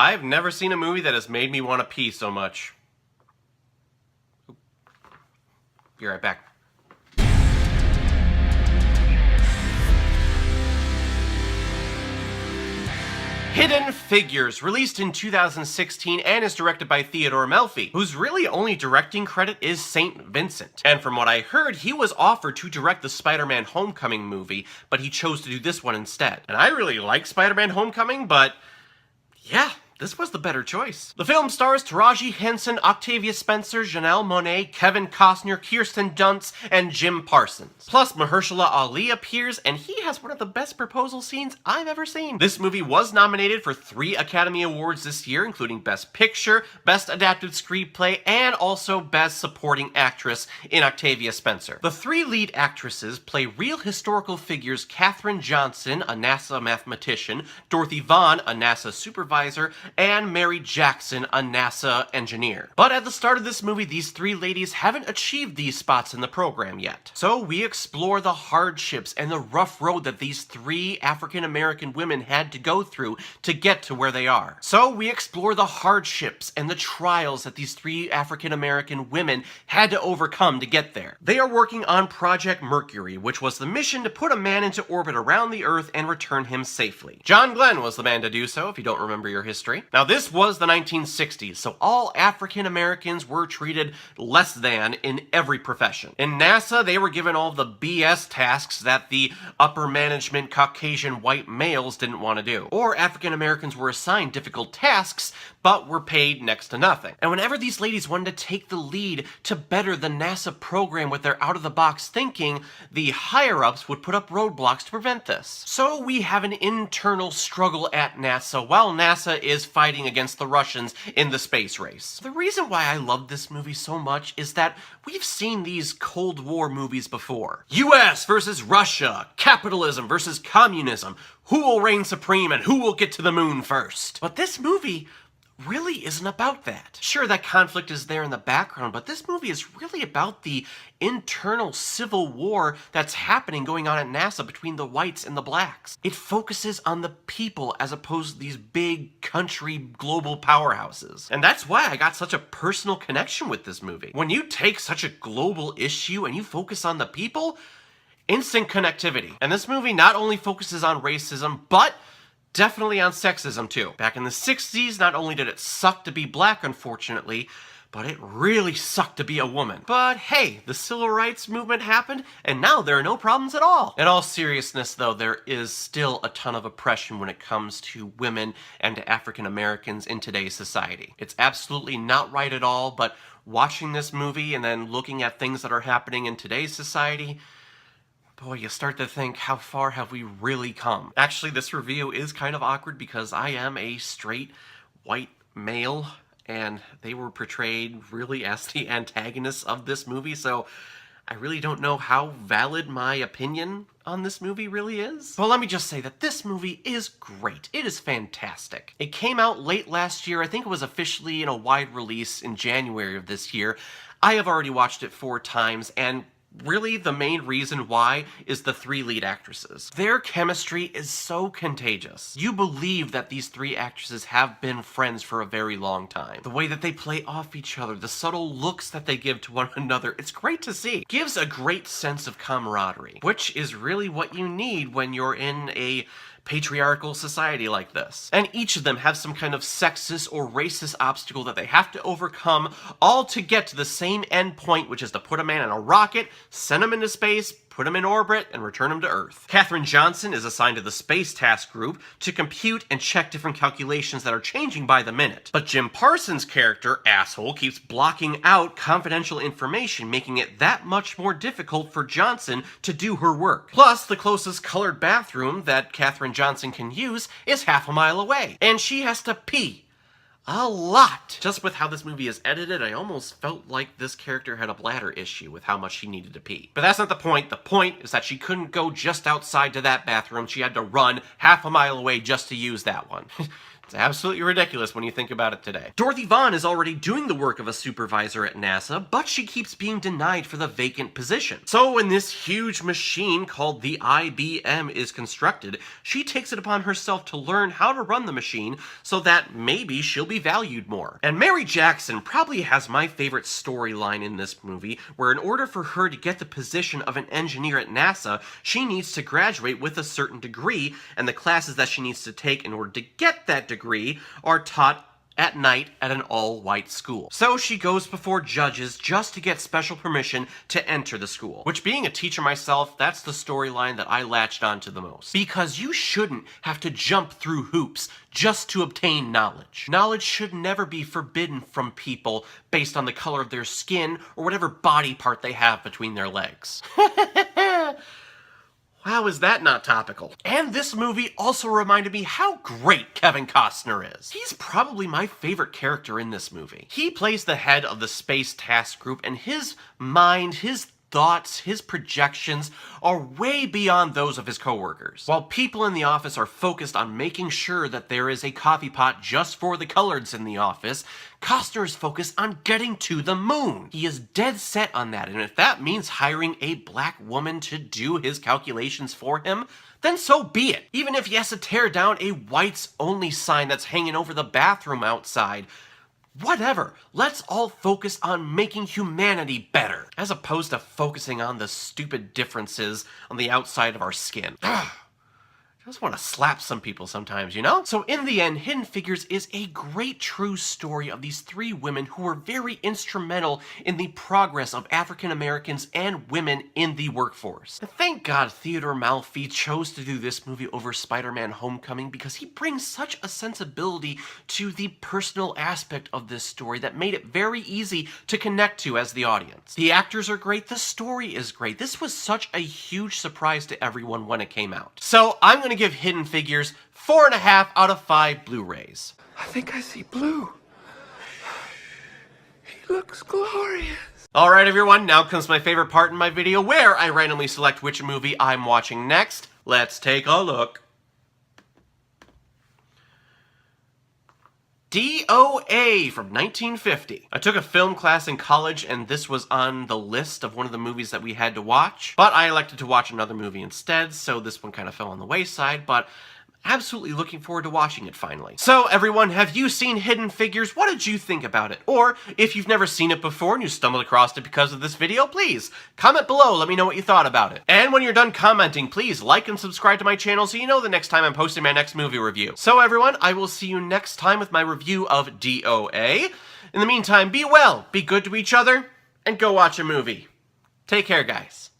I've never seen a movie that has made me want to pee so much. Be right back. Hidden Figures, released in 2016 and is directed by Theodore Melfi, whose really only directing credit is St. Vincent. And from what I heard, he was offered to direct the Spider-Man Homecoming movie, but he chose to do this one instead. And I really like Spider-Man Homecoming, but yeah, this was the better choice. The film stars Taraji, Henson, Octavia Spencer, Janelle, Monae, Kevin Costner, Kirsten, Dunst, and Jim Parsons. Plus, Mahershala Ali appears, and he has one of the best proposal scenes I've ever seen. This movie was nominated for 3 Academy Awards this year, including Best Picture, Best Adapted Screenplay, and also Best Supporting Actress in Octavia Spencer. The 3 lead actresses play real historical figures: Katherine Johnson, a NASA mathematician, Dorothy Vaughan, a NASA supervisor, and Mary Jackson, a NASA engineer. But at the start of this movie, these 3 ladies haven't achieved these spots in the program yet. So we explore the hardships and the rough road that these 3 African-American women had to go through to get to where they are. So we explore the hardships and the trials that these 3 African-American women had to overcome to get there. They are working on Project Mercury, which was the mission to put a man into orbit around the Earth and return him safely. John Glenn was the man to do so, if you don't remember your history. Now, this was the 1960s, so all African Americans were treated less than in every profession. In NASA, they were given all the BS tasks that the upper management Caucasian white males didn't want to do. Or African Americans were assigned difficult tasks, but were paid next to nothing. And whenever these ladies wanted to take the lead to better the NASA program with their out-of-the-box thinking, the higher-ups would put up roadblocks to prevent this. So we have an internal struggle at NASA while NASA is fighting against the Russians in the space race. The reason why I love this movie so much is that we've seen these Cold War movies before. US versus Russia, capitalism versus communism, who will reign supreme and who will get to the moon first. But this movie really isn't about that. Sure, that conflict is there in the background, but this movie is really about the internal civil war that's happening going on at NASA between the whites and the blacks. It focuses on the people as opposed to these big country global powerhouses. And that's why I got such a personal connection with this movie. When you take such a global issue and you focus on the people, instant connectivity. And this movie not only focuses on racism, but definitely on sexism too. Back in the 60s, not only did it suck to be black, unfortunately, but it really sucked to be a woman. But hey, the civil rights movement happened, and now there are no problems at all. In all seriousness though, there is still a ton of oppression when it comes to women and to African Americans in today's society. It's absolutely not right at all, but watching this movie and then looking at things that are happening in today's society, boy, you start to think, how far have we really come? Actually, this review is kind of awkward because I am a straight white male, and they were portrayed really as the antagonists of this movie, so I really don't know how valid my opinion on this movie really is. Well, let me just say that this movie is great. It is fantastic. It came out late last year. I think it was officially in a wide release in January of this year. I have already watched it 4 times, and really, the main reason why is the 3 lead actresses. Their chemistry is so contagious. You believe that these 3 actresses have been friends for a very long time. The way that they play off each other, the subtle looks that they give to one another, it's great to see. It gives a great sense of camaraderie, which is really what you need when you're in a patriarchal society like this. And each of them have some kind of sexist or racist obstacle that they have to overcome, all to get to the same end point, which is to put a man in a rocket, send him into space, put him in orbit, and return him to Earth. Katherine Johnson is assigned to the Space Task Group to compute and check different calculations that are changing by the minute. But Jim Parsons' character, Asshole, keeps blocking out confidential information, making it that much more difficult for Johnson to do her work. Plus, the closest colored bathroom that Katherine Johnson can use is half a mile away, and she has to pee a lot. Just with how this movie is edited, I almost felt like this character had a bladder issue with how much she needed to pee. But that's not the point. The point is that she couldn't go just outside to that bathroom. She had to run half a mile away just to use that one. It's absolutely ridiculous when you think about it today. Dorothy Vaughan is already doing the work of a supervisor at NASA, but she keeps being denied for the vacant position. So when this huge machine called the IBM is constructed, she takes it upon herself to learn how to run the machine so that maybe she'll be valued more. And Mary Jackson probably has my favorite storyline in this movie, where in order for her to get the position of an engineer at NASA, she needs to graduate with a certain degree, and the classes that she needs to take in order to get that degree are taught at night at an all-white school. So she goes before judges just to get special permission to enter the school. Which, being a teacher myself, that's the storyline that I latched onto the most. Because you shouldn't have to jump through hoops just to obtain knowledge. Knowledge should never be forbidden from people based on the color of their skin or whatever body part they have between their legs. How is that not topical? And this movie also reminded me how great Kevin Costner is. He's probably my favorite character in this movie. He plays the head of the Space Task Group, and his mind, his thoughts, his projections are way beyond those of his coworkers. While people in the office are focused on making sure that there is a coffee pot just for the coloreds in the office, Costner is focused on getting to the moon. He is dead set on that, and if that means hiring a black woman to do his calculations for him, then so be it. Even if he has to tear down a whites-only sign that's hanging over the bathroom outside, whatever. Let's all focus on making humanity better, as opposed to focusing on the stupid differences on the outside of our skin. I just want to slap some people sometimes, you know? So in the end, Hidden Figures is a great true story of these three women who were very instrumental in the progress of African Americans and women in the workforce. And thank God Theodore Melfi chose to do this movie over Spider-Man Homecoming, because he brings such a sensibility to the personal aspect of this story that made it very easy to connect to as the audience. The actors are great, the story is great. This was such a huge surprise to everyone when it came out. So I'm going to give Hidden Figures 4.5 out of 5 Blu-rays. I think I see blue. He looks glorious. Alright everyone, now comes my favorite part in my video where I randomly select which movie I'm watching next. Let's take a look. DOA from 1950. I took a film class in college and this was on the list of one of the movies that we had to watch, but I elected to watch another movie instead, so this one kind of fell on the wayside, but absolutely looking forward to watching it finally. So everyone, have you seen Hidden Figures? What did you think about it? Or if you've never seen it before and you stumbled across it because of this video, please comment below, let me know what you thought about it. And when you're done commenting, please like and subscribe to my channel so you know the next time I'm posting my next movie review. So everyone, I will see you next time with my review of DOA. In the meantime, be well, be good to each other, and go watch a movie. Take care, guys.